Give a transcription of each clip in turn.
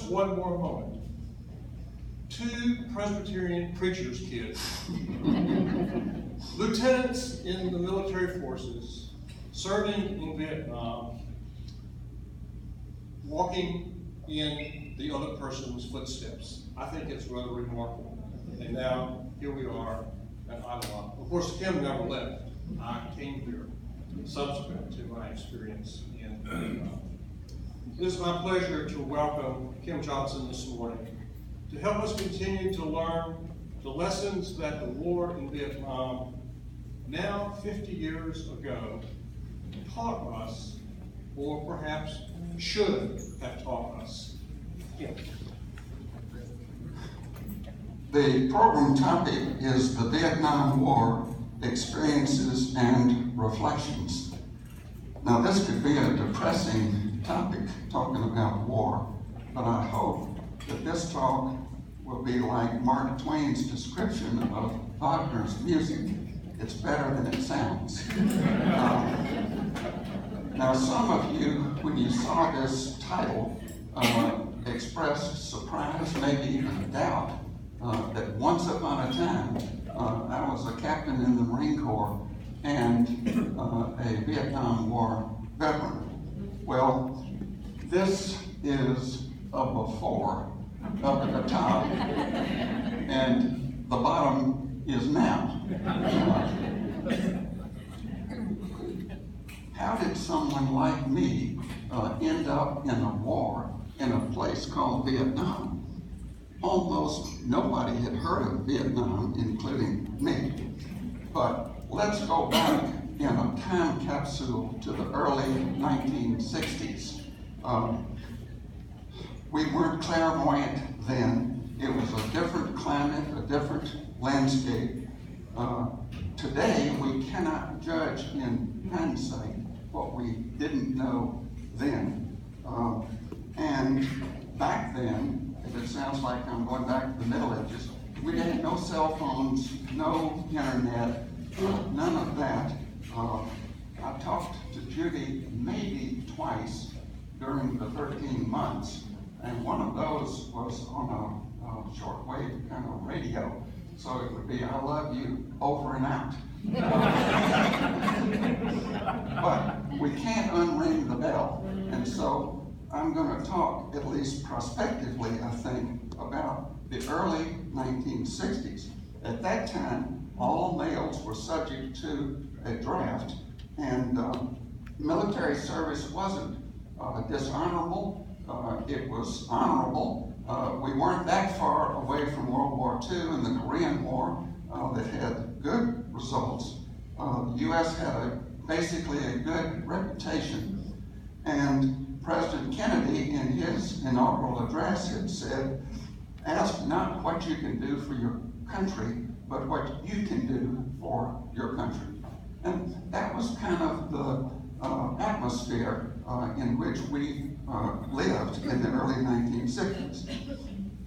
just one more moment. 2 Presbyterian preacher's kids, lieutenants in the military forces, serving in Vietnam, walking in the other person's footsteps. I think it's rather remarkable. And now, here we are at Idlewild. Of course, Kim never left. I came here subsequent to my experience in Vietnam. It is my pleasure to welcome Kim Johnson this morning to help us continue to learn the lessons that the war in Vietnam, now 50 years ago, taught us, or perhaps should have taught us. Kim. The program topic is the Vietnam War Experiences and Reflections. Now, this could be a depressing topic, talking about war, but I hope that this talk will be like Mark Twain's description of Wagner's music. It's better than it sounds. Now, some of you, when you saw this title, expressed surprise, maybe even doubt, that once upon a time, I was a captain in the Marine Corps and a Vietnam War veteran. Well, this is a before up at the top, and the bottom is now. How did someone like me end up in a war in a place called Vietnam? Almost nobody had heard of Vietnam, including me. But let's go back in a time capsule to the early 1960s. We weren't clairvoyant then. It was a different climate, a different landscape. Today, we cannot judge in hindsight what we didn't know then. And back then, if it sounds like I'm going back to the Middle Ages, we had no cell phones, no internet, none of that. I talked to Judy maybe twice during the 13 months, and one of those was on a shortwave kind of radio. So it would be, I love you, over and out. But we can't unring the bell. And so I'm going to talk, at least prospectively, I think, about the early 1960s. At that time, all males were subject to a draft, and military service wasn't dishonorable. It was honorable. We weren't that far away from World War II and the Korean War that had good results. The U.S. had basically a good reputation. And President Kennedy, in his inaugural address, had said, ask not what you can do for your country, but what you can do for your country. And that was kind of the atmosphere in which we lived in the early 1960s.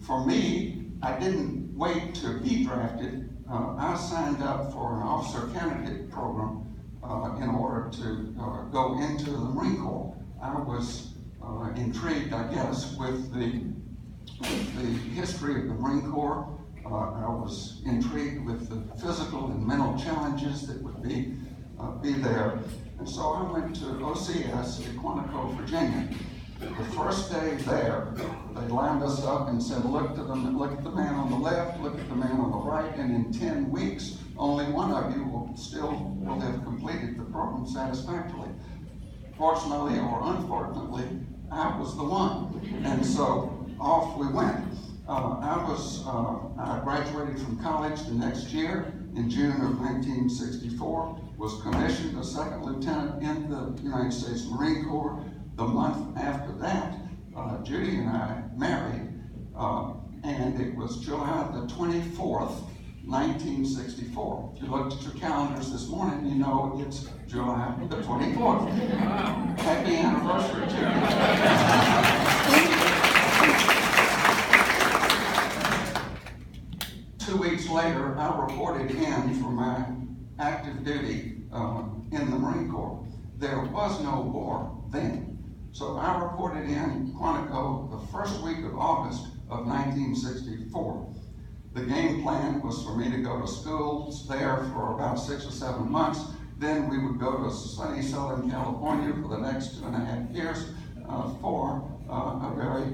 For me, I didn't wait to be drafted. I signed up for an officer candidate program in order to go into the Marine Corps. I was intrigued, I guess, with the history of the Marine Corps. I was intrigued with the physical and mental challenges that would be there. And so I went to OCS at Quantico, Virginia. The first day there, they lined us up and said, look at the man on the left, look at the man on the right, and in 10 weeks, only one of you will have completed the program satisfactorily. Fortunately or unfortunately, I was the one. And so off we went. I graduated from college the next year in June of 1964, was commissioned a second lieutenant in the United States Marine Corps. The month after that, Judy and I married, and it was July the 24th, 1964. If you looked at your calendars this morning, you know it's July the 24th. Happy anniversary, Judy. 2 weeks later, I reported in for my active duty in the Marine Corps. There was no war then. So I reported in Quantico the first week of August of 1964. The game plan was for me to go to schools there for about 6 or 7 months. Then we would go to sunny Southern California for the next 2.5 years for a very,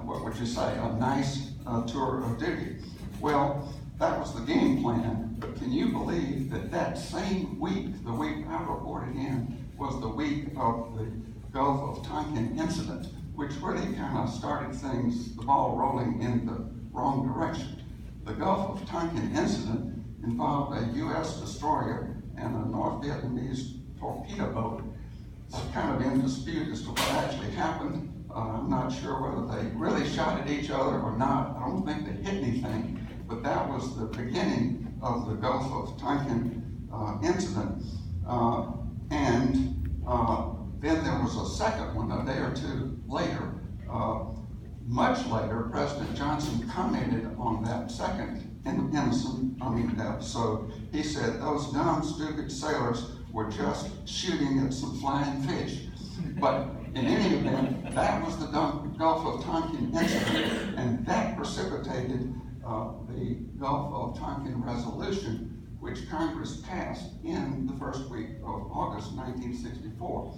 what would you say, a nice tour of duty. Well, that was the game plan, but can you believe that that same week, the week I reported in, was the week of the Gulf of Tonkin incident, which really kind of started things, the ball rolling in the wrong direction. The Gulf of Tonkin incident involved a U.S. destroyer and a North Vietnamese torpedo boat. It's kind of in dispute as to what actually happened. I'm not sure whether they really shot at each other or not. I don't think they hit anything, but that was the beginning of the Gulf of Tonkin incident. Then there was a second one a day or two later. Much later, President Johnson commented on that second episode. He said those dumb, stupid sailors were just shooting at some flying fish. But in any event, that was the Gulf of Tonkin incident, and that precipitated the Gulf of Tonkin resolution, which Congress passed in the first week of August 1964.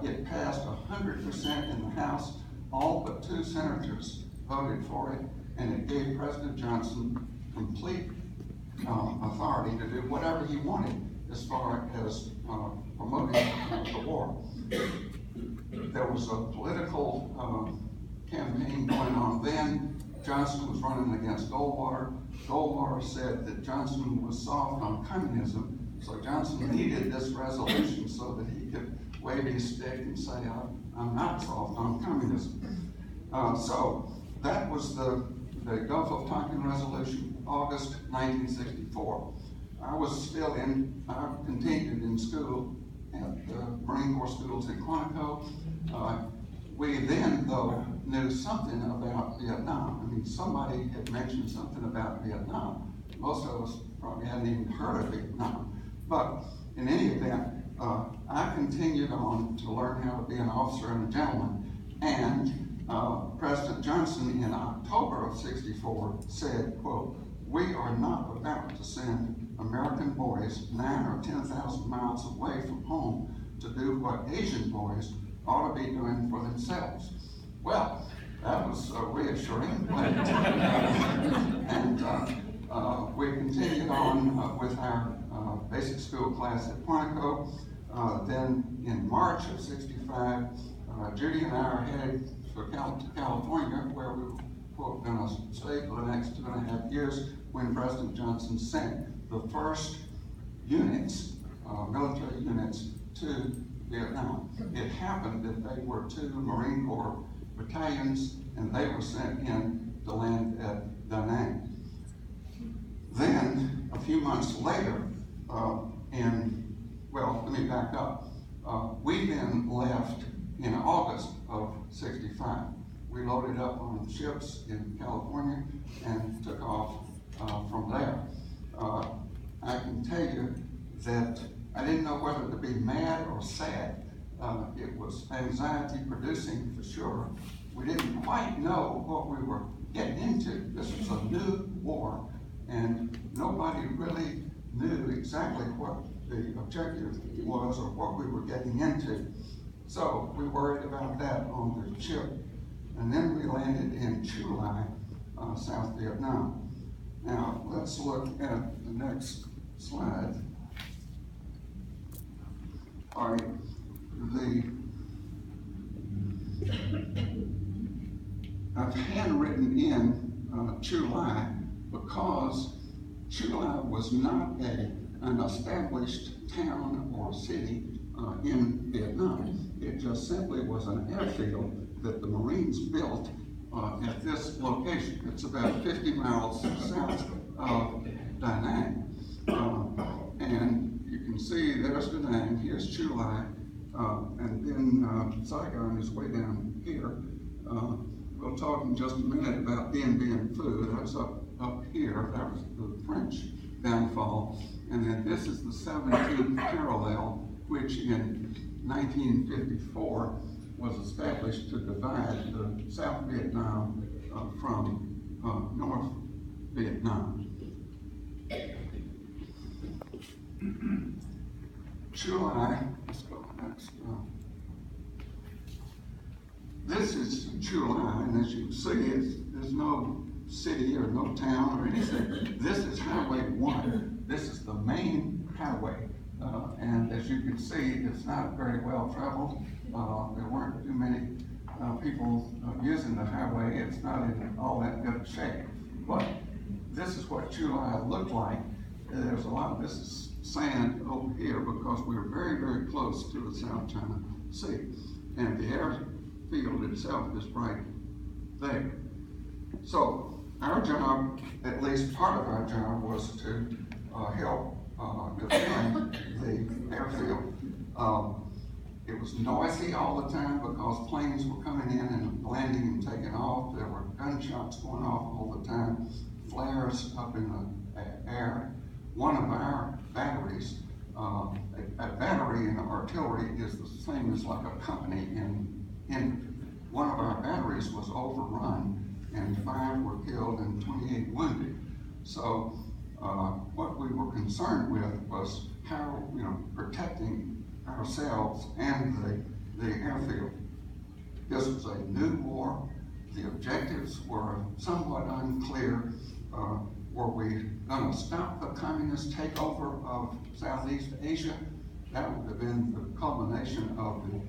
It passed 100% in the House. All but 2 senators voted for it, and it gave President Johnson complete authority to do whatever he wanted as far as promoting the war. There was a political campaign going on then. Johnson was running against Goldwater. Goldwater said that Johnson was soft on communism, so Johnson needed this resolution so that he could wave his stick and say, I'm not soft on communism. So that was the Gulf of Tonkin resolution, August 1964. I continued in school at the Marine Corps schools in Quantico. We then, though, knew something about Vietnam. I mean, somebody had mentioned something about Vietnam. Most of us probably hadn't even heard of Vietnam. But in any event, I continued on to learn how to be an officer and a gentleman. And President Johnson in October of '64 said, quote, "We are not about to send American boys 9,000 or 10,000 miles away from home to do what Asian boys ought to be doing for themselves." Well, that was reassuring. And we continued on with our basic school class at Quantico. Then in March of '65, Judy and I are headed to California, where we were going to stay for the next 2.5 years when President Johnson sent the first units, military units, to Vietnam. It happened that they were 2 Marine Corps battalions, and they were sent in to land at Da Nang. Then, a few months later, let me back up. We then left in August of '65. We loaded up on ships in California and took off from there. I can tell you that I didn't know whether to be mad or sad. It was anxiety producing for sure. We didn't quite know what we were getting into. This was a new war, and nobody really knew exactly what the objective was or what we were getting into. So we worried about that on the ship. And then we landed in Chu Lai, South Vietnam. Now, let's look at the next slide. All right, I've handwritten in Chu Lai because Chu Lai was not an established town or city in Vietnam. It just simply was an airfield that the Marines built at this location. It's about 50 miles south of Da Nang. And you can see there's Da Nang, here's Chu Lai, and then Saigon is way down here. We'll talk in just a minute about Dien Bien Phu. That's up here. That was the French downfall. And then this is the 17th parallel, which in 1954 was established to divide the South Vietnam from North Vietnam. July, let's go next. This is July, and as you can see, there's no city or no town or anything. This is Highway 1. This is the main highway. And as you can see, it's not very well traveled. There weren't too many people using the highway. It's not in all that good shape. But this is what July looked like. There's a lot of this is sand over here because we're very, very close to the South China Sea. And the airfield itself is right there. So our job, at least part of our job, was to help defend the airfield. It was noisy all the time because planes were coming in and landing and taking off. There were gunshots going off all the time, flares up in the air. One of our batteries, a battery in artillery is the same as like a company in infantry. One of our batteries was overrun and 5 were killed and 28 wounded. So what we were concerned with was how, protecting ourselves and the airfield. This was a new war. The objectives were somewhat unclear. Were we going to stop the communist takeover of Southeast Asia? That would have been the culmination of the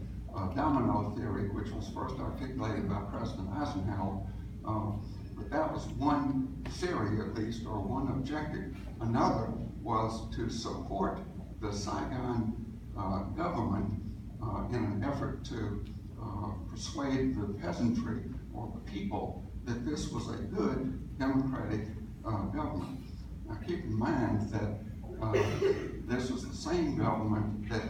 domino theory, which was first articulated by President Eisenhower. But that was one theory, at least, or one objective. Another was to support the Saigon government in an effort to persuade the peasantry or the people that this was a good democratic government. Now keep in mind that this was the same government that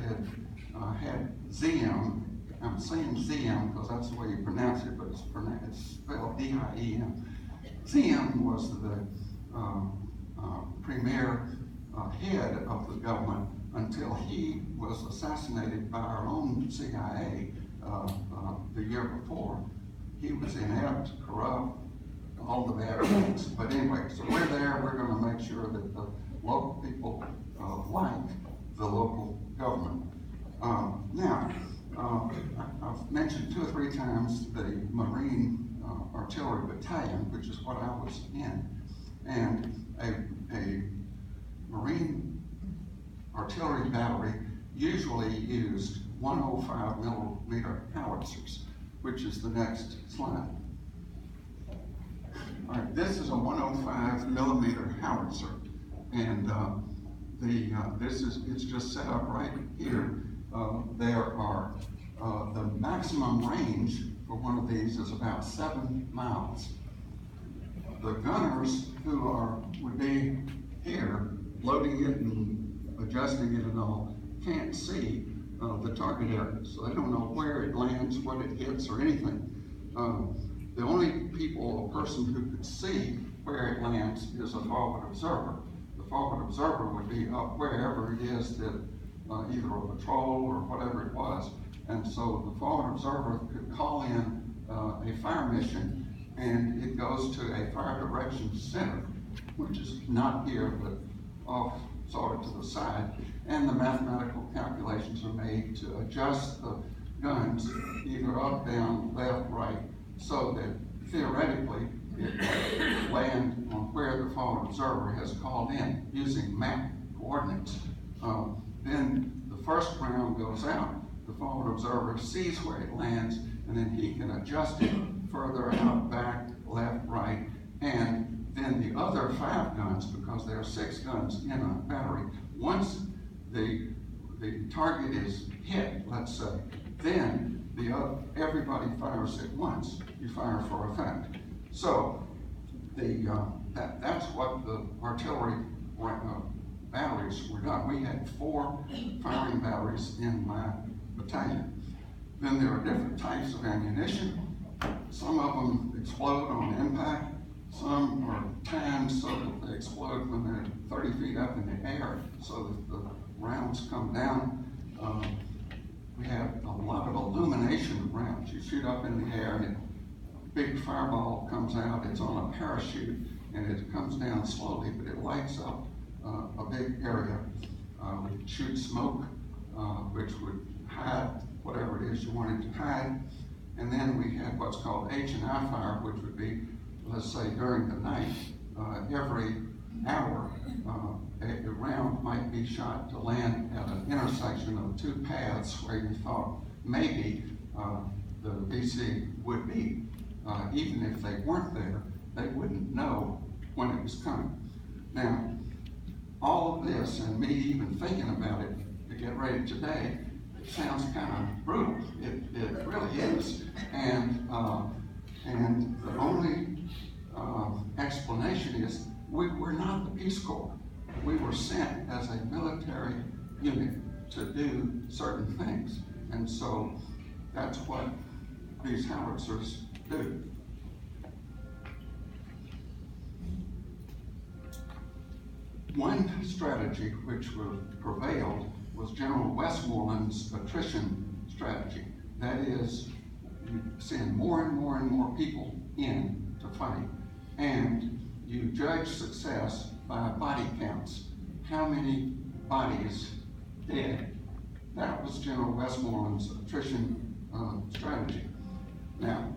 had Ziem. I'm saying Ziem because that's the way you pronounce it, but it's spelled D-I-E-M. Ziem was the premier head of the government until he was assassinated by our own CIA the year before. He was inept, corrupt, all the bad things. But anyway, so we're there. We're going to make sure that the local people like the local government. Now, I've mentioned 2 or 3 times the Marine Artillery Battalion, which is what I was in. And a Marine artillery battery usually used 105 millimeter howitzers, which is the next slide. All right, this is a 105 millimeter howitzer, and it's just set up right here. There are the maximum range for one of these is about 7 miles. The gunners who would be here loading it and adjusting it and all can't see the target area, so they don't know where it lands, what it hits, or anything. The only person who could see where it lands is a forward observer. The forward observer would be up wherever it is that either a patrol or whatever it was. And so the forward observer could call in a fire mission, and it goes to a fire direction center, which is not here, but off sort of to the side. And the mathematical calculations are made to adjust the guns either up, down, left, right, so that theoretically it will land on where the forward observer has called in using map coordinates. Then the first round goes out, the forward observer sees where it lands, and then he can adjust it further out, back, left, right, and then the other 5 guns, because there are 6 guns in a battery, once the target is hit, let's say, then everybody fires at once. You fire for effect. So that's what the artillery batteries were done. We had 4 firing batteries in my battalion. Then there are different types of ammunition. Some of them explode on impact. Some are timed so that they explode when they're 30 feet up in the air, so that the rounds come down. we have a lot of illumination around. You shoot up in the air and a big fireball comes out. It's on a parachute and it comes down slowly, but it lights up a big area. We shoot smoke, which would hide whatever it is you wanted to hide. And then we had what's called H&I fire, which would be, let's say, during the night, every hour, a round might be shot to land at an intersection of two paths where you thought maybe the VC would be. Even if they weren't there, they wouldn't know when it was coming. Now, all of this, and me even thinking about it to get ready today, it sounds kind of brutal. It really is. And the only explanation is we were not the Peace Corps. We were sent as a military unit to do certain things. And so that's what these howitzers do. One strategy which prevailed was General Westmoreland's attrition strategy. That is, you send more and more and more people in to fight, and you judge success by body counts. How many bodies dead? That was General Westmoreland's attrition strategy. Now,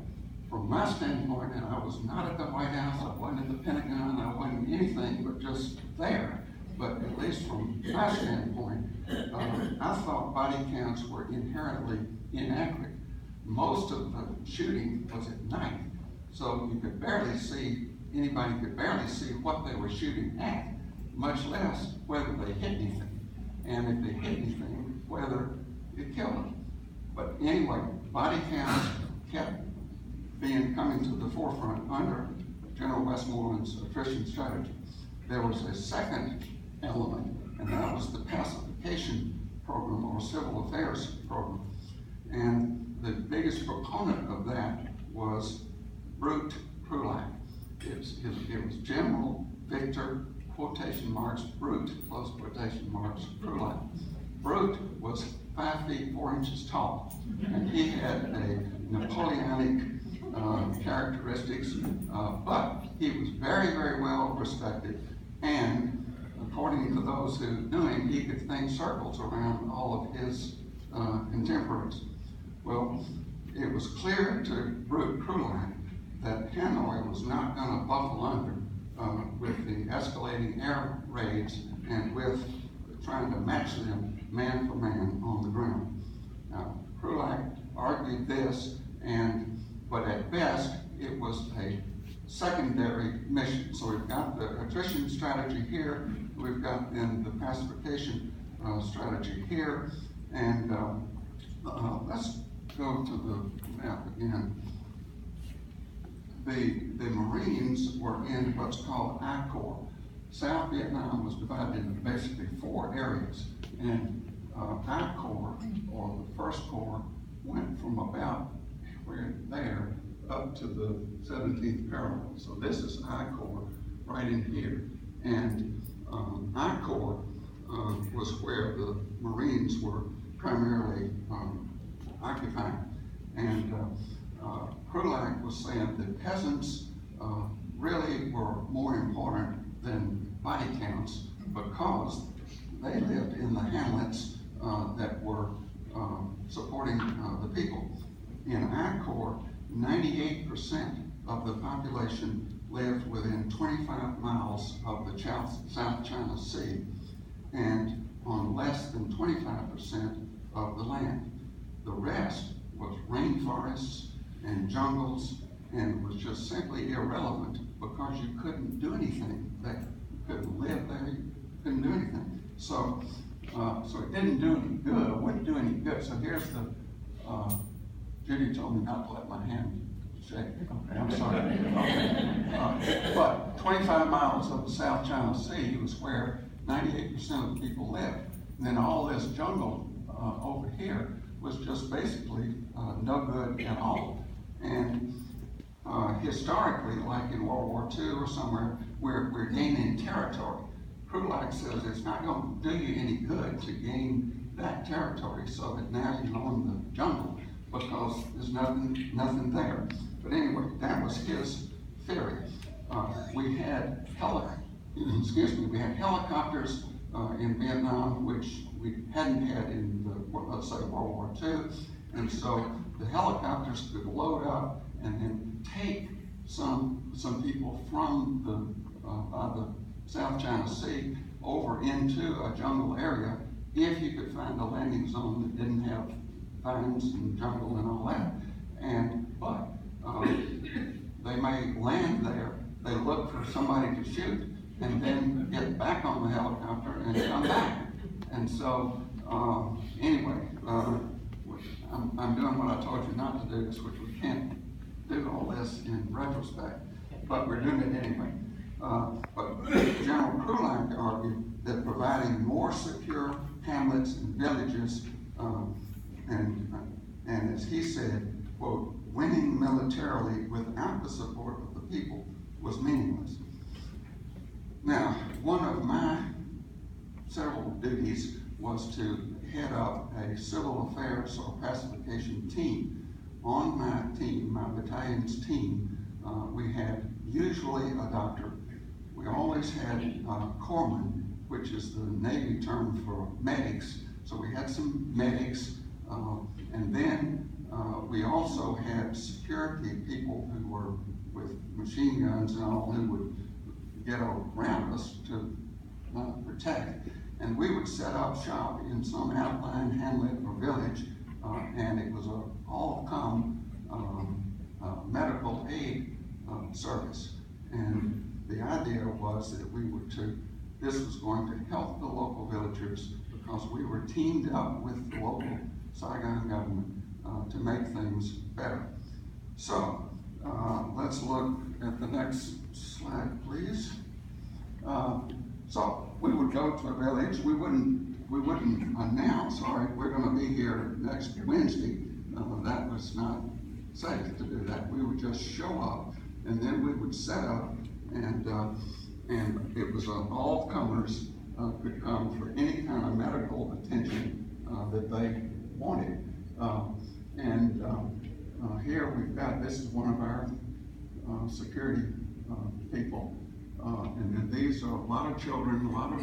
from my standpoint, and I was not at the White House, I wasn't at the Pentagon, I wasn't anything but just there. But at least from my standpoint, I thought body counts were inherently inaccurate. Most of the shooting was at night, so you could barely see, anybody could barely see what they were shooting at, much less whether they hit anything. And if they hit anything, whether it killed them. But anyway, body counts kept coming to the forefront under General Westmoreland's attrition strategy. There was a second element, and that was the pacification program or civil affairs program. And the biggest proponent of that was Brute Krulak. It was General Victor, quotation marks, Brute, close quotation marks, Krulak. Brute was 5 feet 4 inches tall, and he had a Napoleonic characteristics, but he was very, very well respected, and according to those who knew him, he could think circles around all of his contemporaries. Well, it was clear to Brute Krulak that Hanoi was not going to buckle under with the escalating air raids and with trying to match them man for man on the ground. Now, Krulak argued this, but at best, it was a secondary mission. So we've got the attrition strategy here, we've got then the pacification strategy here, and let's go to the map again. The Marines were in what's called I Corps. South Vietnam was divided into basically 4 areas, and I Corps, or the First Corps, went from about where there up to the 17th parallel. So this is I Corps right in here, and I Corps was where the Marines were primarily occupying. And Krulak was saying that peasants really were more important than body counts because they lived in the hamlets that were supporting the people. In I Corps, 98% of the population lived within 25 miles of the South China Sea and on less than 25% of the land. The rest was rainforests and jungles, and was just simply irrelevant because you couldn't do anything there. You couldn't live there, you couldn't do anything. So it didn't do any good, it wouldn't do any good. So here's the, Judy told me not to let my hand shake. Okay, I'm sorry. Okay. But 25 miles of the South China Sea was where 98% of the people lived. And then all this jungle over here was just basically no good at all. And historically, like in World War II or somewhere, we're gaining territory. Krulak says it's not going to do you any good to gain that territory so that now you're on the jungle because there's nothing there. But anyway, that was his theory. We had helicopters in Vietnam, which we hadn't had in let's say World War II, and so the helicopters could load up and then take some people from the South China Sea over into a jungle area if you could find a landing zone that didn't have vines and jungle and all that. But they may land there, they look for somebody to shoot, and then get back on the helicopter and come back. And so, anyway, I'm doing what I told you not to do, which we can't do all this in retrospect, but we're doing it anyway. But General Krulak argued that providing more secure hamlets and villages, and as he said, quote, winning militarily without the support of the people was meaningless. Now, one of my several duties was to head up a civil affairs or pacification team. On my team, my battalion's team, we had usually a doctor. We always had corpsmen, which is the Navy term for medics. So we had some medics, and then we also had security people who were with machine guns and all, who would get around us to protect. And we would set up shop in some outlying hamlet or village, and it was a all-come medical aid service. And the idea was that this was going to help the local villagers because we were teamed up with the local Saigon government to make things better. So let's look at the next slide, please. So we would go to a village. We wouldn't announce, all right, we're going to be here next Wednesday. That was not safe to do that. We would just show up, and then we would set up, and it was all comers could come for any kind of medical attention that they wanted. Here we've got, this is one of our security people. And then these are a lot of children, a lot of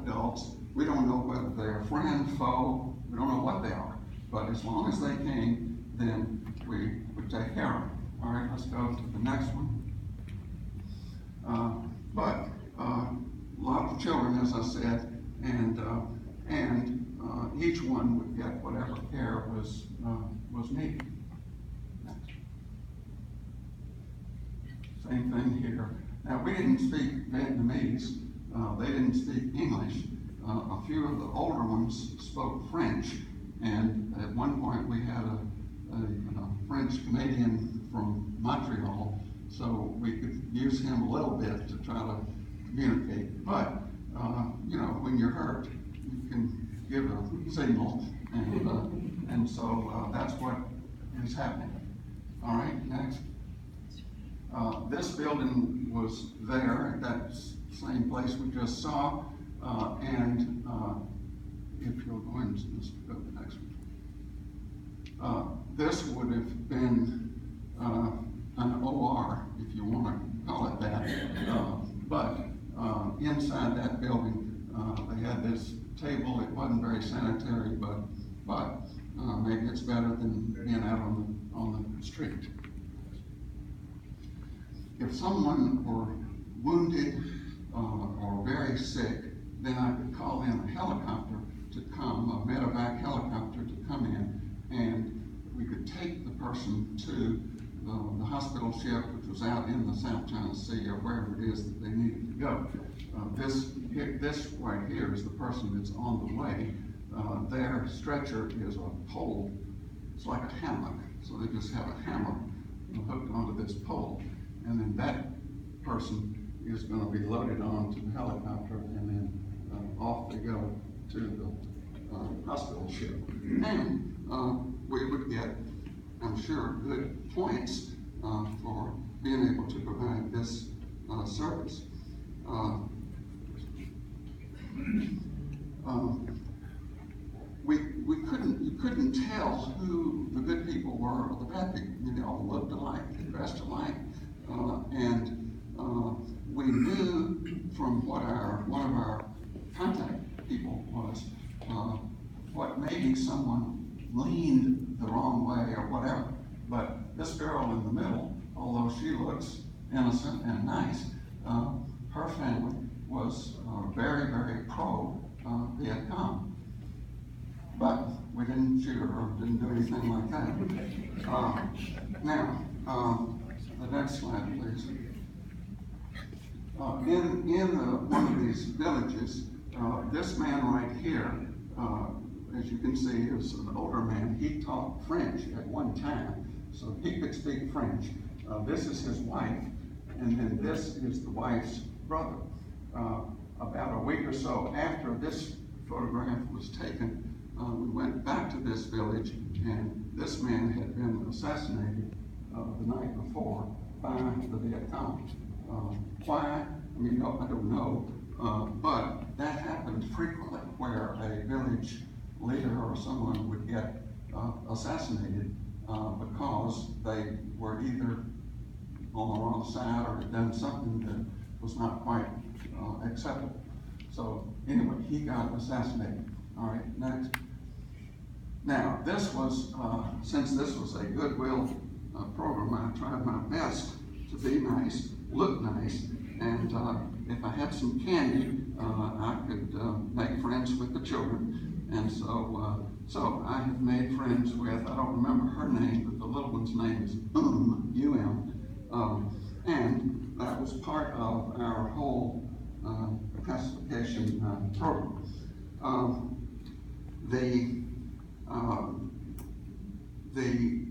adults. We don't know whether they're friend, foe, we don't know what they are. But as long as they came, then we would take care of them. All right, let's go to the next one. A lot of children, as I said, and each one would get whatever care was needed. Same thing here. Now, we didn't speak Vietnamese. They didn't speak English. A few of the older ones spoke French, and at one point we had a French Canadian from Montreal, so we could use him a little bit to try to communicate. But when you're hurt, you can give a signal, and so that's what is happening. All right, next. This building was there at that same place we just saw, and if you'll go and let's go to the next one. This would have been an OR, if you want to call it that, but inside that building they had this table. It wasn't very sanitary, but maybe it's better than being out on the street. If someone were wounded or very sick, then I could call in a helicopter to come, a medevac helicopter to come in, and we could take the person to the hospital ship, which was out in the South China Sea or wherever it is that they needed to go. This right here is the person that's on the way. Their stretcher is a pole. It's like a hammock. So they just have a hammock hooked onto this pole. And then that person is going to be loaded onto the helicopter, and then off they go to the hospital ship. And we would get, I'm sure, good points for being able to provide this service. you couldn't tell who the good people were or the bad people. They all looked alike, they dressed alike, we knew from what one of our contact people was, what maybe someone leaned the wrong way or whatever. But this girl in the middle, although she looks innocent and nice, her family was very, very pro Viet Cong. But we didn't shoot her or didn't do anything like that. Now, the next slide, please. In one of these villages, this man right here, as you can see, is an older man. He taught French at one time, so he could speak French. This is his wife, and then this is the wife's brother. About a week or so after this photograph was taken, we went back to this village, and this man had been assassinated the night before by the Viet Cong. Why? I mean, no, I don't know, but that happened frequently, where a village leader or someone would get assassinated because they were either on the wrong side or had done something that was not quite acceptable. So anyway, he got assassinated. All right, next. Now, this was, since this was a goodwill program, I tried my best to be nice, look nice, and if I had some candy, I could make friends with the children. And so I have made friends with, I don't remember her name, but the little one's name is U-M. And that was part of our whole pacification program. The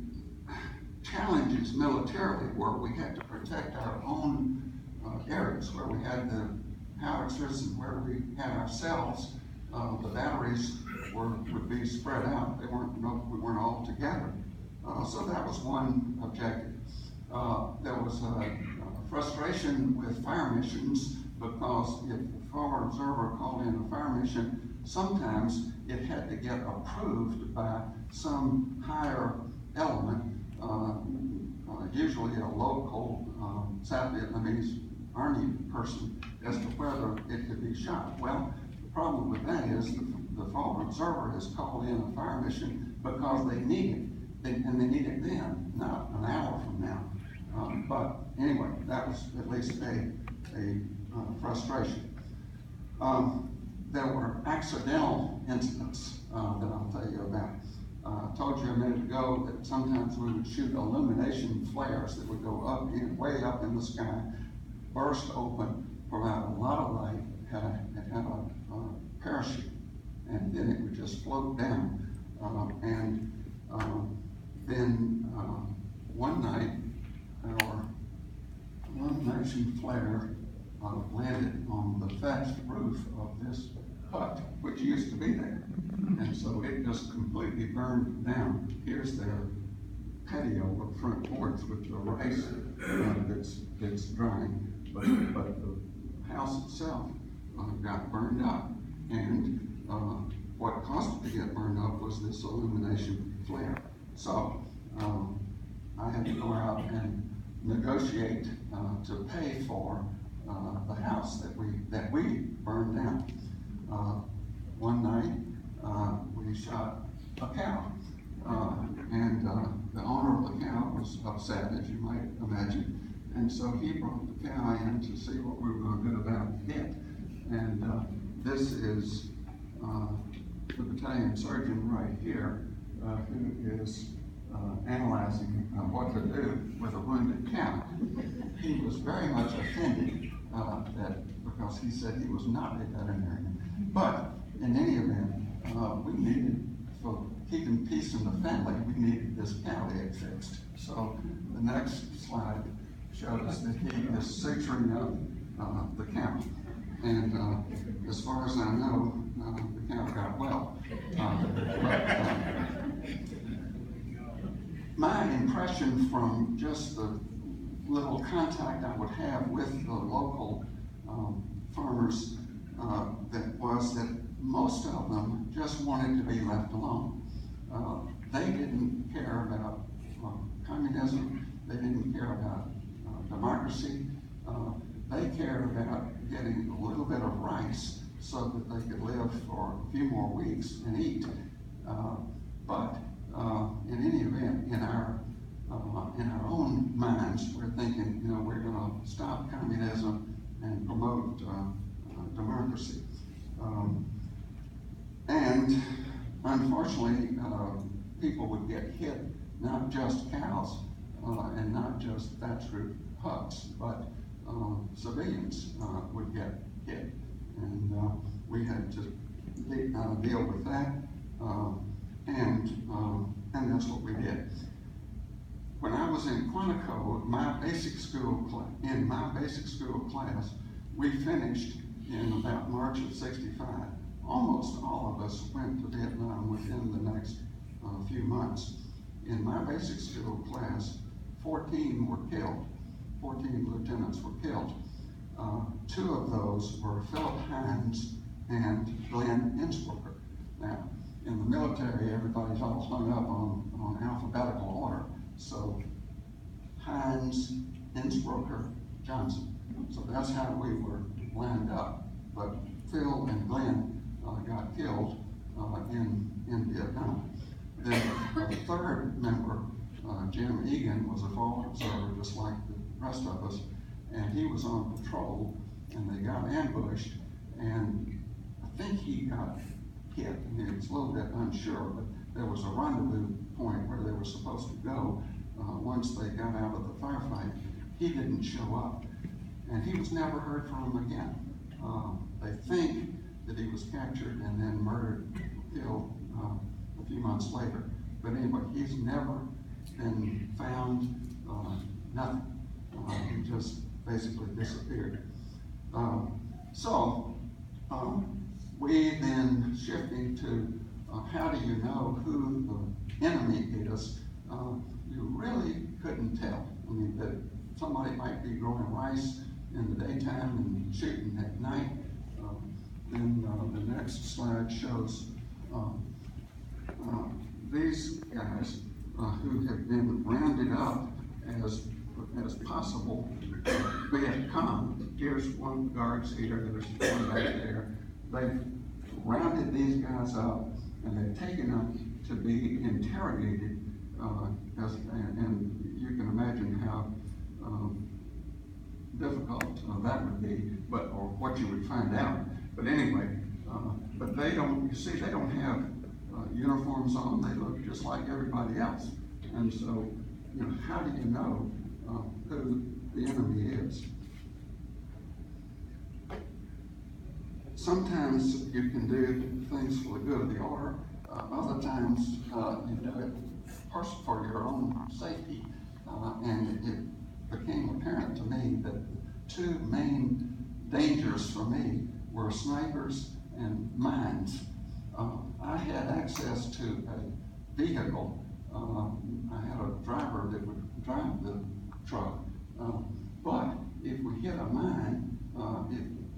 challenges militarily were we had to protect our own areas where we had the howitzers and where we had ourselves. The batteries would be spread out. We weren't all together. So that was one objective. There was a frustration with fire missions because if the former observer called in a fire mission, sometimes it had to get approved by some higher element, usually a local South Vietnamese Army person, as to whether it could be shot. Well, the problem with that is the former observer has called in a fire mission because they need it, and they need it then, not an hour from now. But anyway, that was at least a frustration. There were accidental incidents that I'll tell you about. I told you a minute ago that sometimes we would shoot illumination flares that would go up way up in the sky, burst open, provide a lot of light, it had a parachute, and then it would just float down. Then one night, our illumination flare landed on the thatched roof of this hut, which used to be there. And so it just completely burned down. Here's their patio or front porch with the rice that's drying. But the house itself got burned up. And what caused it to get burned up was this illumination flare. So I had to go out and negotiate to pay for the house that we burned down. One night we shot a cow, and the owner of the cow was upset, as you might imagine, and so he brought the cow in to see what we were going to do about it. And this is the battalion surgeon right here, who is analyzing what to do with a wounded cow. He was very much offended because he said he was not a veterinarian. But in any event, we needed, for keeping peace in the family, we needed this cow to get fixed. So the next slide shows that he is suturing up the cow. And as far as I know, the cow got well. My impression from just the little contact I would have with the local farmers was that most of them just wanted to be left alone. They didn't care about communism. They didn't care about democracy. They cared about getting a little bit of rice so that they could live for a few more weeks and eat. But in any event, in our own minds, we're thinking, we're going to stop communism and promote democracy. And unfortunately, people would get hit, not just cows and not just thatched roof huts, but civilians would get hit. And we had to deal with that, and that's what we did. When I was in Quantico, in my basic school class, we finished in about March of '65. Almost all of us went to Vietnam within the next few months. In my basic school class, 14 were killed. 14 lieutenants were killed. 2 of those were Philip Hines and Glenn Innsbrucker. Now, in the military, everybody's all hung up on alphabetical order. So, Hines, Innsbrucker, Johnson. So that's how we were lined up. But Phil and Glenn got killed in Vietnam. Then the third member, Jim Egan, was a fall observer just like the rest of us, and he was on patrol, and they got ambushed, and I think he got hit, and he was a little bit unsure, but there was a rendezvous point where they were supposed to go once they got out of the firefight. He didn't show up, and he was never heard from again. They think that he was captured and then murdered, killed a few months later. But anyway, he's never been found, nothing. He just basically disappeared. We then shifting to how do you know who the enemy is? You really couldn't tell. I mean, that somebody might be growing rice in the daytime and shooting at night. Then the next slide shows these guys who have been rounded up as possible Viet Cong. Here's one guard's here, there's one back there. They've rounded these guys up and they've taken them to be interrogated, and you can imagine how difficult that would be, or what you would find out. But anyway, but they don't, you see, they don't have uniforms on. They look just like everybody else. And so, how do you know who the enemy is? Sometimes you can do things for the good of the order. Other times you do it for your own safety. And it became apparent to me that the 2 main dangers for me were snipers and mines. I had access to a vehicle. I had a driver that would drive the truck. But if we hit a mine,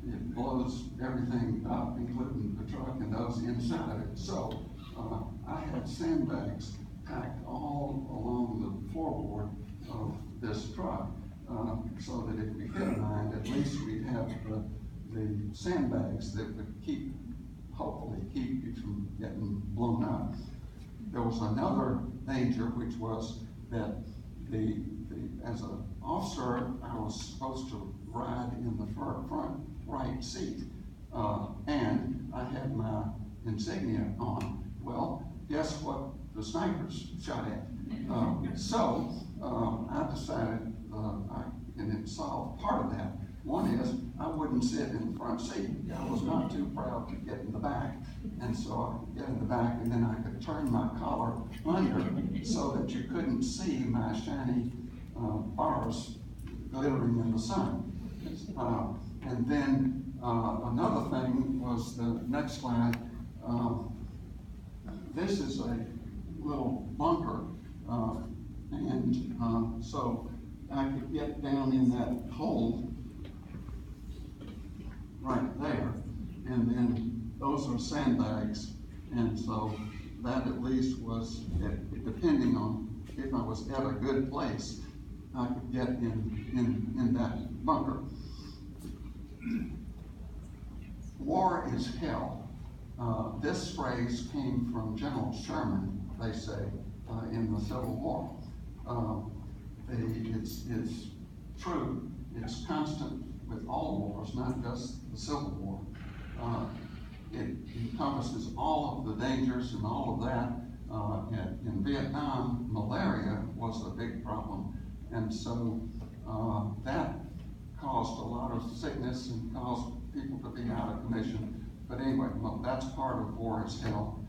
it blows everything up, including the truck and those inside it. So I had sandbags packed all along the floorboard of this truck, so that if we hit a mine, at least we'd have the sandbags that would hopefully keep you from getting blown up. There was another danger, which was that as an officer, I was supposed to ride in the front right seat, and I had my insignia on. Well, guess what the snipers shot at? So I decided, and it solved part of that. One is, I wouldn't sit in the front seat. I was not too proud to get in the back. And so I could get in the back, and then I could turn my collar under so that you couldn't see my shiny bars glittering in the sun. And then another thing was the next slide. This is a little bunker, and so I could get down in that hole right there, and then those are sandbags, and so that at least was, depending on if I was at a good place, I could get in that bunker. War is hell. This phrase came from General Sherman, they say, in the Civil War. It's true, it's constant with all wars, not just the Civil War. It encompasses all of the dangers and all of that. In Vietnam, malaria was a big problem, and so that caused a lot of sickness and caused people to be out of commission. But anyway, well, that's part of war as hell.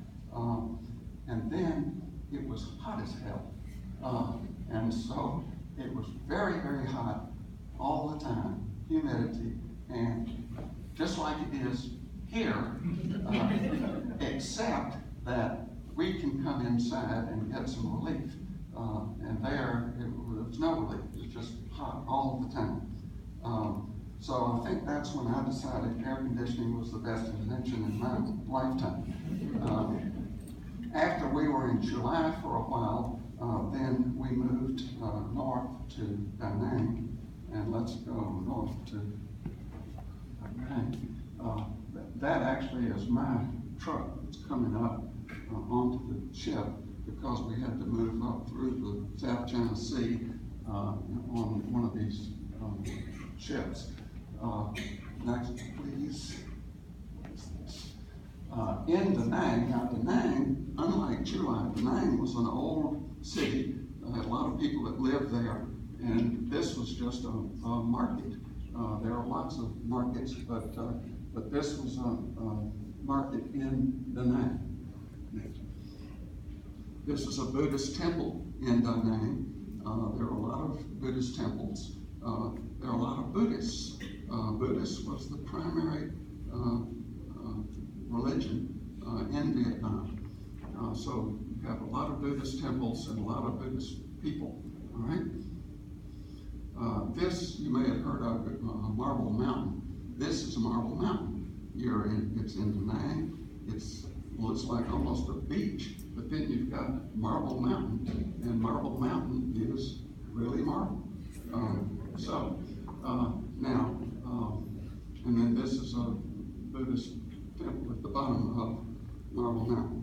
And then it was hot as hell. And so it was very, very hot all the time, humidity, and just like it is here, except that we can come inside and get some relief. And there was no relief, it was just hot all the time. So I think that's when I decided air conditioning was the best invention in my lifetime. After we were in July for a while, then we moved north to Da Nang, and let's go north to Da Nang. That actually is my truck that's coming up onto the ship, because we had to move up through the South China Sea on one of these ships. Next, please. In Da Nang, now Da Nang, unlike Chulai, Da Nang was an old city. A lot of people that lived there, and this was just a market. There are lots of markets, but this was a market in Da Nang. This is a Buddhist temple in Da Nang. There are a lot of Buddhist temples. There are a lot of Buddhists. Buddhist was the primary religion in Vietnam. So you have a lot of Buddhist temples and a lot of Buddhist people, all right? This, you may have heard of Marble Mountain. This is Marble Mountain. It's in Da Nang. Looks like almost a beach, but then you've got Marble Mountain, and Marble Mountain is really marble. Now, and then this is a Buddhist temple at the bottom of Marble Mountain.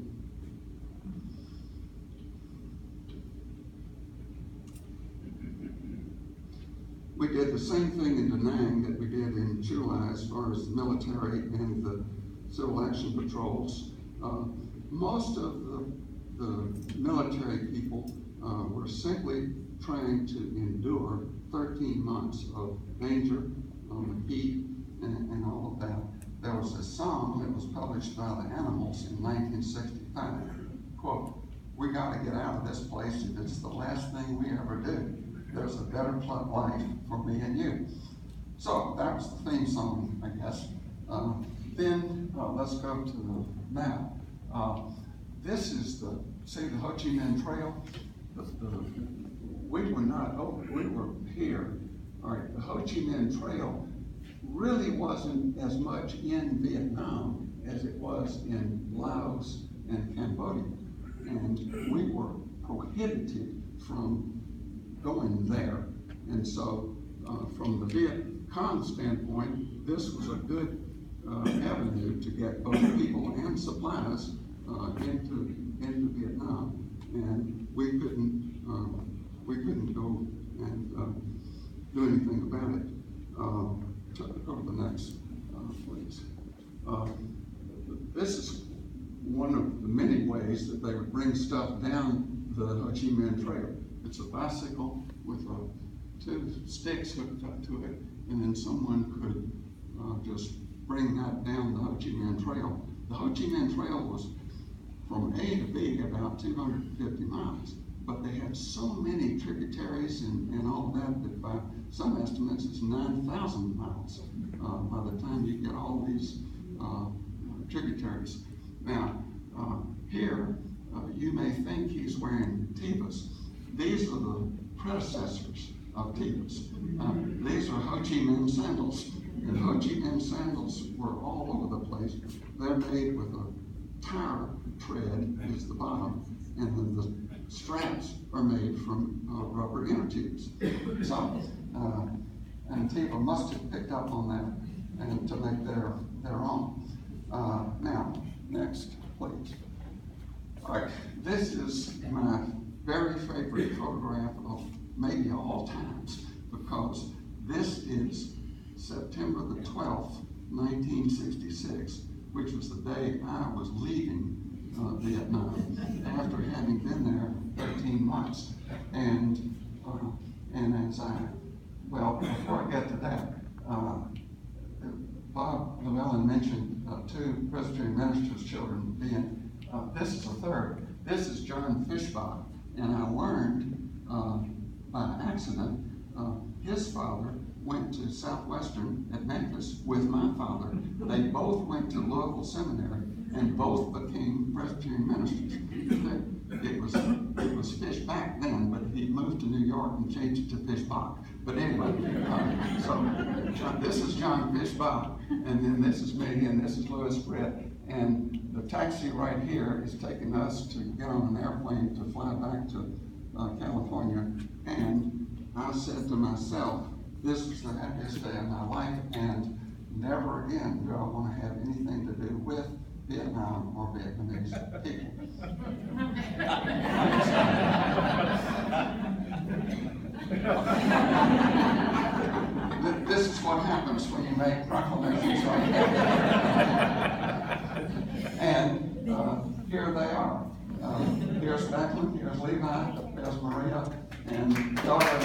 We did the same thing in Da Nang that we did in Chulai as far as the military and the civil action patrols. Most of the military people were simply trying to endure 13 months of danger, heat, and all of that. There was a song that was published by the Animals in 1965. Quote, "We got to get out of this place if it's the last thing we ever do. There's a better life for me and you." So that was the theme song, I guess. Then let's go to the map. This is see the Ho Chi Minh Trail? We were here. All right, the Ho Chi Minh Trail really wasn't as much in Vietnam as it was in Laos and Cambodia. And we were prohibited from going there. And so from the Viet Cong standpoint, this was a good avenue to get both people and supplies into Vietnam. And we couldn't go and do anything about it. Go to the next, please. This is one of the many ways that they would bring stuff down the Ho Chi Minh Trail. It's a bicycle with two sticks hooked up to it, and then someone could just bring that down the Ho Chi Minh Trail. The Ho Chi Minh Trail was from A to B about 250 miles, but they had so many tributaries and all that that by some estimates it's 9,000 miles by the time you get all these tributaries. Now, here you may think he's wearing tivas. These are the predecessors of tivas. These are Ho Chi Minh sandals, And Ho Chi Minh sandals were all over the place. They're made with a tire tread is the bottom, and then the straps are made from rubber inner tubes. So, and people must have picked up on that and to make their own. Now, next, please. All right, this is my very favorite photograph of maybe all times, because this is September the 12th, 1966, which was the day I was leaving Vietnam after having been there 13 months. And well, before I get to that, Bob Llewellyn mentioned two Presbyterian ministers' children being, this is a third. This is John Fishbach, and I learned by accident, his father went to Southwestern at Memphis with my father. They both went to Louisville Seminary and both became Presbyterian ministers. It was Fishbach then, but he moved to New York and changed it to Fishbach. But anyway, so this is John Fishbach, and then this is me, and this is Louis Britt. And the taxi right here is taking us to get on an airplane to fly back to California. And I said to myself, this was the happiest day of my life, and never again do I want to have anything to do with Vietnam or Vietnamese people. This is what happens when you make proclamations like that. And here they are. Here's Becklin, here's Levi, there's Maria, and Dora.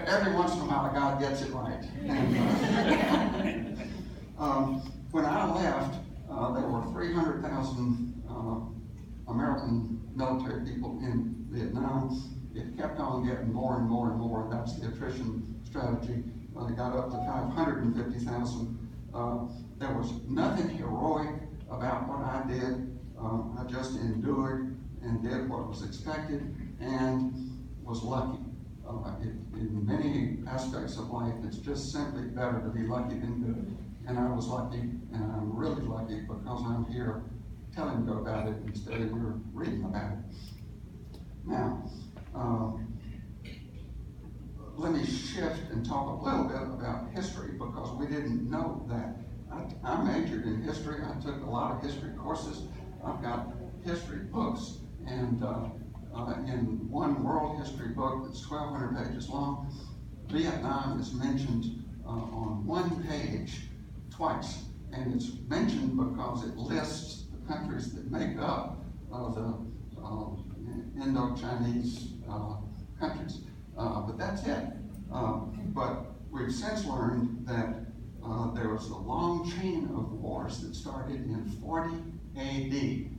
Every once in a while, God gets it right. And, when I left, there were 300,000 American military people in Vietnam. It kept on getting more and more and more. That's the attrition strategy. It got up to 550,000. There was nothing heroic about what I did. I just endured and did what was expected and was lucky. In many aspects of life, it's just simply better to be lucky than good. And I was lucky, and I'm really lucky because I'm here telling you about it instead of you reading about it. Now, let me shift and talk a little bit about history, because we didn't know that. I majored in history. I took a lot of history courses. I've got history books, and in one world history book that's 1,200 pages long, Vietnam is mentioned on one page twice. And it's mentioned because it lists the countries that make up the Indo-Chinese countries. But that's it. But we've since learned that there was a long chain of wars that started in 40 AD.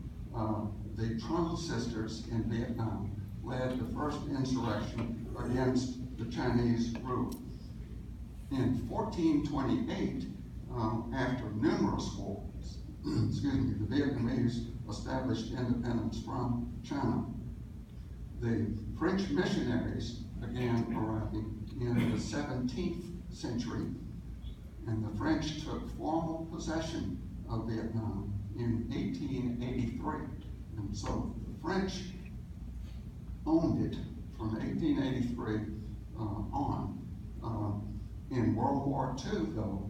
The Trung sisters in Vietnam led the first insurrection against the Chinese rule. In 1428, after numerous wars, the Vietnamese established independence from China. The French missionaries began arriving in the 17th century, and the French took formal possession of Vietnam in 1883. And so the French owned it from 1883 on. In World War II, though,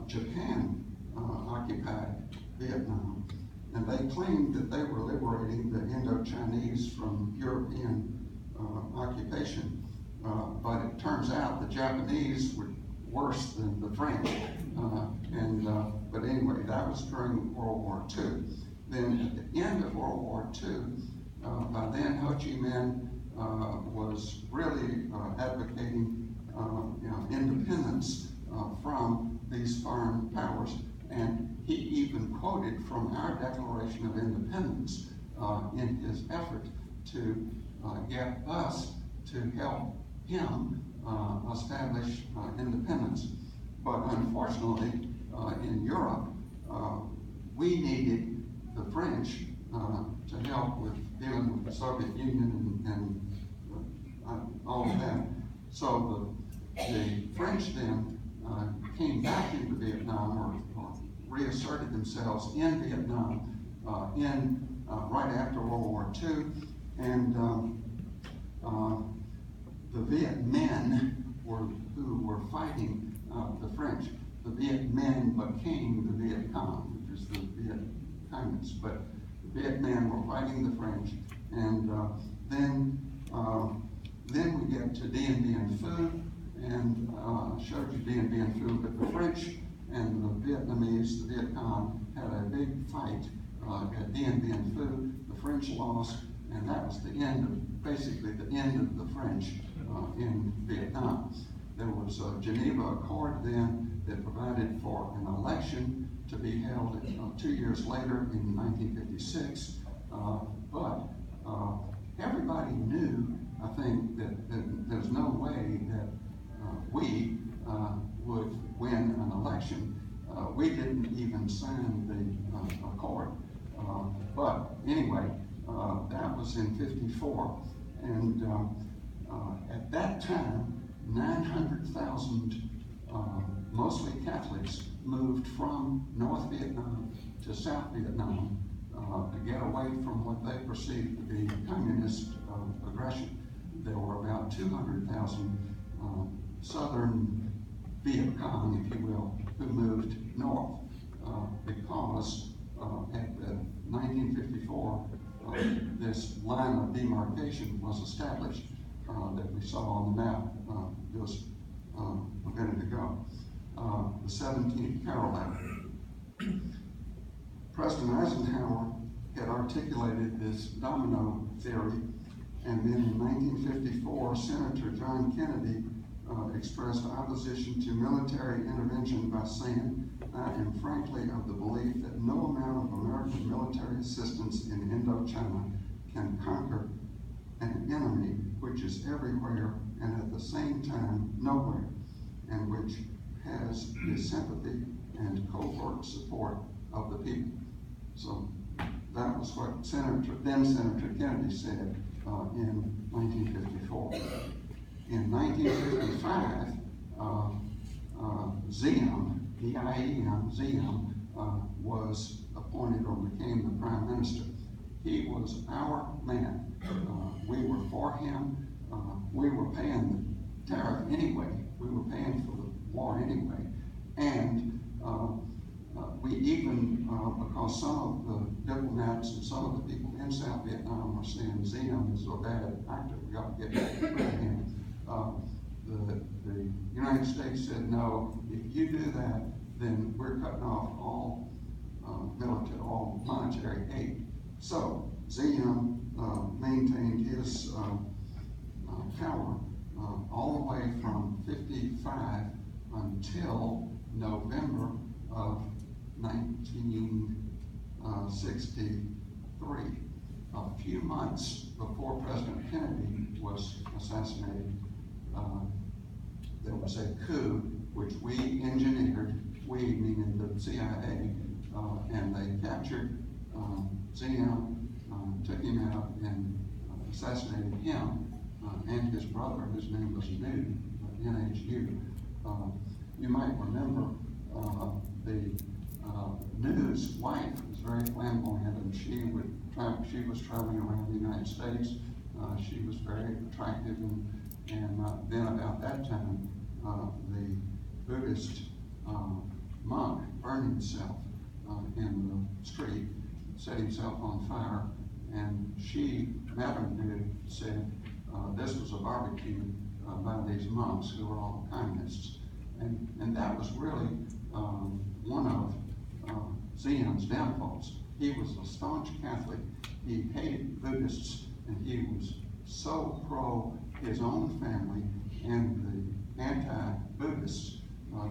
Japan occupied Vietnam, and they claimed that they were liberating the Indo-Chinese from European occupation. But it turns out the Japanese were worse than the French. But anyway, that was during World War II. Then at the end of World War II, by then Ho Chi Minh was really advocating independence from these foreign powers. And he even quoted from our Declaration of Independence in his effort to get us to help him establish independence. But unfortunately, in Europe, we needed the French to help with dealing with the Soviet Union and all of that. So the French then came back into Vietnam or reasserted themselves in Vietnam right after World War II, and the Viet Minh who were fighting the French. The Viet Minh became the Viet Cong, which is the Viet Communists, but the Viet Minh were fighting the French, and then we get to Dien Bien Phu, and showed you Dien Bien Phu, but the French and the Vietnamese, the Viet Cong, had a big fight at Dien Bien Phu. The French lost, and that was the end of, basically the end of the French in Vietnam. There was a Geneva Accord then that provided for an election to be held 2 years later in 1956, but everybody knew, I think, that there's no way that we would win an election. We didn't even sign the accord. But anyway, that was in '54. And at that time, 900,000, mostly Catholics, moved from North Vietnam to South Vietnam to get away from what they perceived to be communist aggression. There were about 200,000 Southern Viet Cong, if you will, who moved north because at the 1954 this line of demarcation was established that we saw on the map just a minute ago, the 17th parallel. President Eisenhower had articulated this domino theory, and then in 1954, Senator John Kennedy expressed opposition to military intervention by saying, "I am frankly of the belief that no amount of American military assistance in Indochina can conquer an enemy which is everywhere and at the same time nowhere, and which has the sympathy and covert support of the people." So that was what then Senator Kennedy said in 1954. In 1955, Diem, D-I-E-M, Diem, was appointed or became the prime minister. He was our man. We were for him. We were paying the tariff anyway. We were paying for the war anyway. And we even, because some of the diplomats and some of the people in South Vietnam were saying Diem is a bad actor, we got to get rid of him. The United States said, no, if you do that, then we're cutting off all military, all monetary aid. So Diem maintained his power all the way from 55 until November of 1963. A few months before President Kennedy was assassinated, there was a coup which we engineered, we meaning the CIA, and they captured Diem, took him out and assassinated him and his brother, whose name was Nhu, N-H-U. You might remember the Nhu's wife was very flamboyant, and she was traveling around the United States. She was very attractive, and then about that time, the Buddhist monk burned himself in the street, set himself on fire, and Madame Nhu, said this was a barbecue by these monks who were all communists. And that was really one of Diem's downfalls. He was a staunch Catholic. He hated Buddhists, and he was so pro his own family and the anti-Buddhists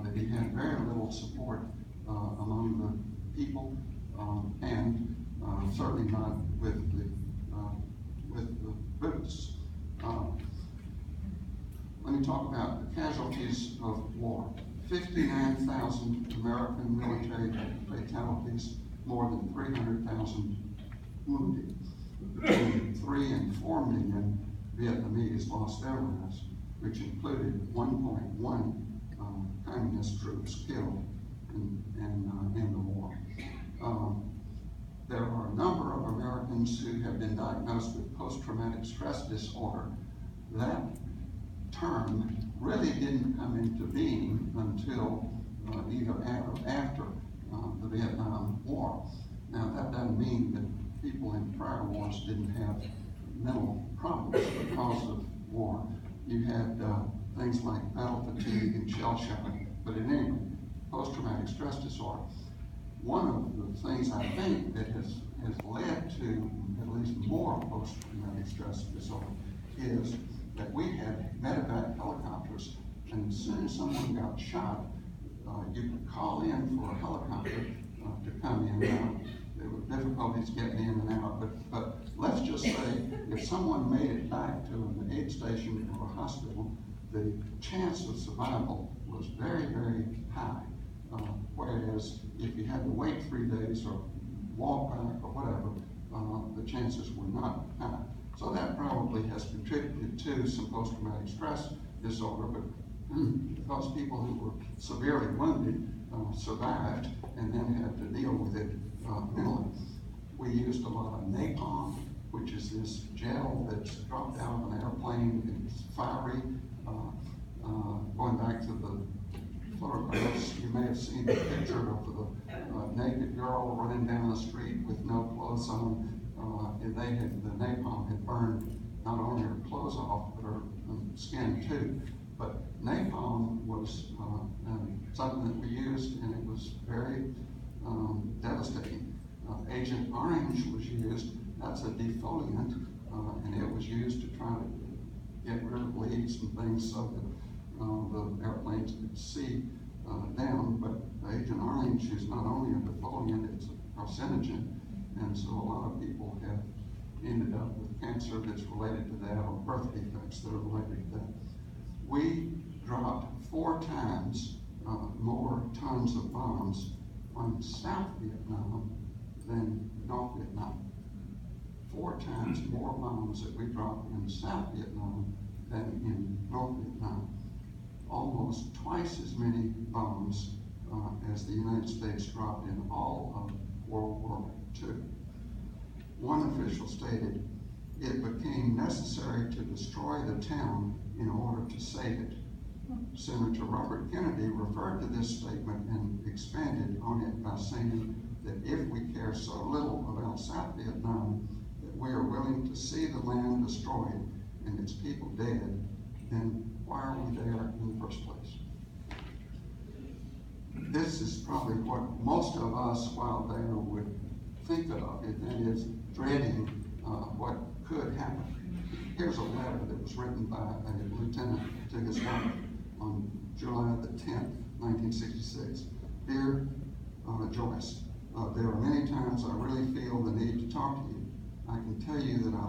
that he had very little support among the people, and certainly not with the Buddhists. Let me talk about the casualties of war. 59,000 American military fatalities, more than 300,000 wounded. Between 3 and 4 million Vietnamese lost their lives, which included 1.1 communist troops killed in the war. There are a number of Americans who have been diagnosed with post-traumatic stress disorder. That term really didn't come into being until either after the Vietnam War. Now, that doesn't mean that people in prior wars didn't have mental problems because of war. You had things like battle fatigue and shell shock, but in any way, post-traumatic stress disorder. One of the things I think that has led to at least more post-traumatic stress disorder is that we had medevac helicopters, and as soon as someone got shot, you could call in for a helicopter to come in. There were difficulties getting in and out, but let's just say if someone made it back to an aid station or a hospital, the chance of survival was very, very high. Whereas if you had to wait 3 days or walk back or whatever, the chances were not high. So that probably has contributed to some post-traumatic stress disorder, but because people who were severely wounded survived and then had to deal with it mentally. We used a lot of napalm, which is this gel that's dropped out of an airplane. It's fiery. Going back to the photographs, you may have seen the picture of the naked girl running down the street with no clothes on. And the napalm had burned not only her clothes off, but her skin too. But napalm was something that we used, and it was very devastating. Agent Orange was used. That's a defoliant, and it was used to try to get rid of leaves and things so that the airplanes could see down. But Agent Orange is not only a defoliant, it's a carcinogen, and so a lot of people have ended up with cancer that's related to that, or birth defects that are related to that. We dropped 4 times more tons of bombs on South Vietnam than North Vietnam. 4 times more bombs that we dropped in South Vietnam than in North Vietnam. Almost twice as many bombs as the United States dropped in all of World War II. One official stated, "It became necessary to destroy the town in order to save it." Senator Robert Kennedy referred to this statement and expanded on it by saying that if we care so little about South Vietnam that we are willing to see the land destroyed and its people dead, then why are we there in the first place? This is probably what most of us while there would think of, and that is dreading what could happen. Here's a letter that was written by a lieutenant to his wife on July the 10th, 1966. "Dear Joyce, there are many times I really feel the need to talk to you. I can tell you that I